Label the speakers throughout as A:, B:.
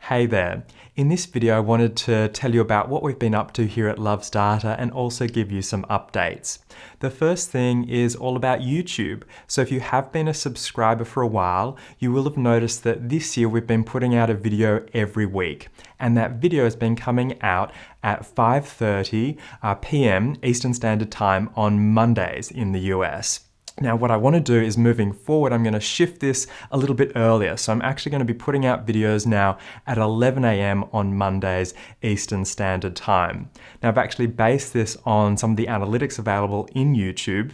A: Hey there. In this video I wanted to tell you about what we've been up to here at Loves Data and also give you some updates. The first thing is all about YouTube. So if you have been a subscriber for a while, you will have noticed that this year we've been putting out a video every week. And that video has been coming out at 5:30 p.m. Eastern Standard Time on Mondays in the US. Now what I want to do is moving forward, I'm going to shift this a little bit earlier. So I'm actually going to be putting out videos now at 11 a.m. on Mondays Eastern Standard Time. Now I've actually based this on some of the analytics available in YouTube.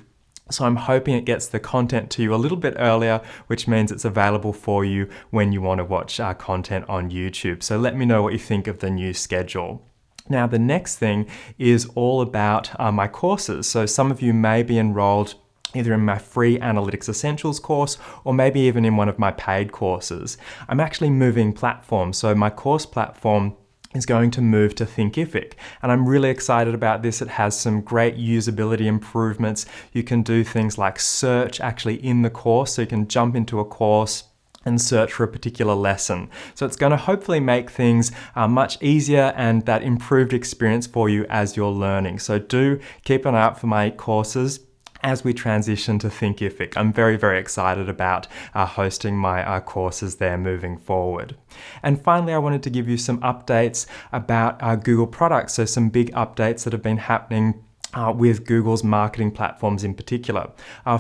A: So I'm hoping it gets the content to you a little bit earlier, which means it's available for you when you want to watch our content on YouTube. So let me know what you think of the new schedule. Now the next thing is all about my courses. So some of you may be enrolled either in my free Analytics Essentials course or maybe even in one of my paid courses. I'm actually moving platforms, so my course platform is going to move to Thinkific. And I'm really excited about this. It has some great usability improvements. You can do things like search actually in the course, so you can jump into a course and search for a particular lesson. So it's going to hopefully make things much easier and that improved experience for you as you're learning. So do keep an eye out for my courses as we transition to Thinkific. I'm very, very excited about hosting my courses there moving forward. And finally, I wanted to give you some updates about Google products. So some big updates that have been happening with Google's marketing platforms in particular.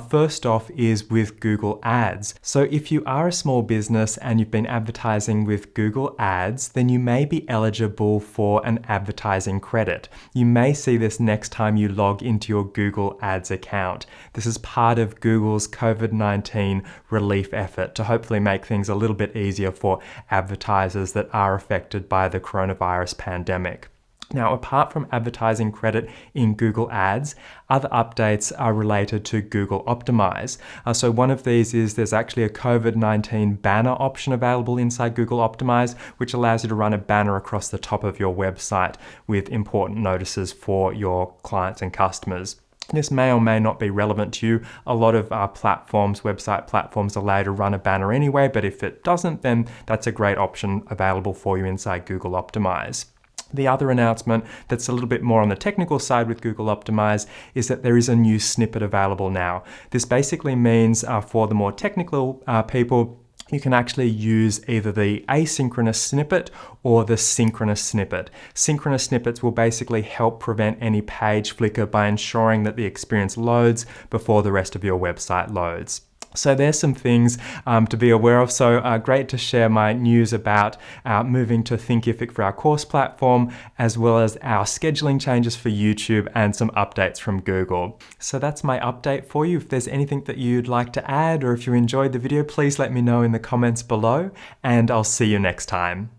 A: First off is with Google Ads. So if you are a small business and you've been advertising with Google Ads, then you may be eligible for an advertising credit. You may see this next time you log into your Google Ads account. This is part of Google's COVID-19 relief effort to hopefully make things a little bit easier for advertisers that are affected by the coronavirus pandemic. Now, apart from advertising credit in Google Ads, other updates are related to Google Optimize. So one of these is there's actually a COVID-19 banner option available inside Google Optimize, which allows you to run a banner across the top of your website with important notices for your clients and customers. This may or may not be relevant to you. A lot of platforms, website platforms, allow you to run a banner anyway, but if it doesn't, then that's a great option available for you inside Google Optimize. The other announcement that's a little bit more on the technical side with Google Optimize is that there is a new snippet available now. This basically means for the more technical people, you can actually use either the asynchronous snippet or the synchronous snippet. Synchronous snippets will basically help prevent any page flicker by ensuring that the experience loads before the rest of your website loads. So there's some things to be aware of. So great to share my news about moving to Thinkific for our course platform, as well as our scheduling changes for YouTube and some updates from Google. So that's my update for you. If there's anything that you'd like to add or if you enjoyed the video, please let me know in the comments below and I'll see you next time.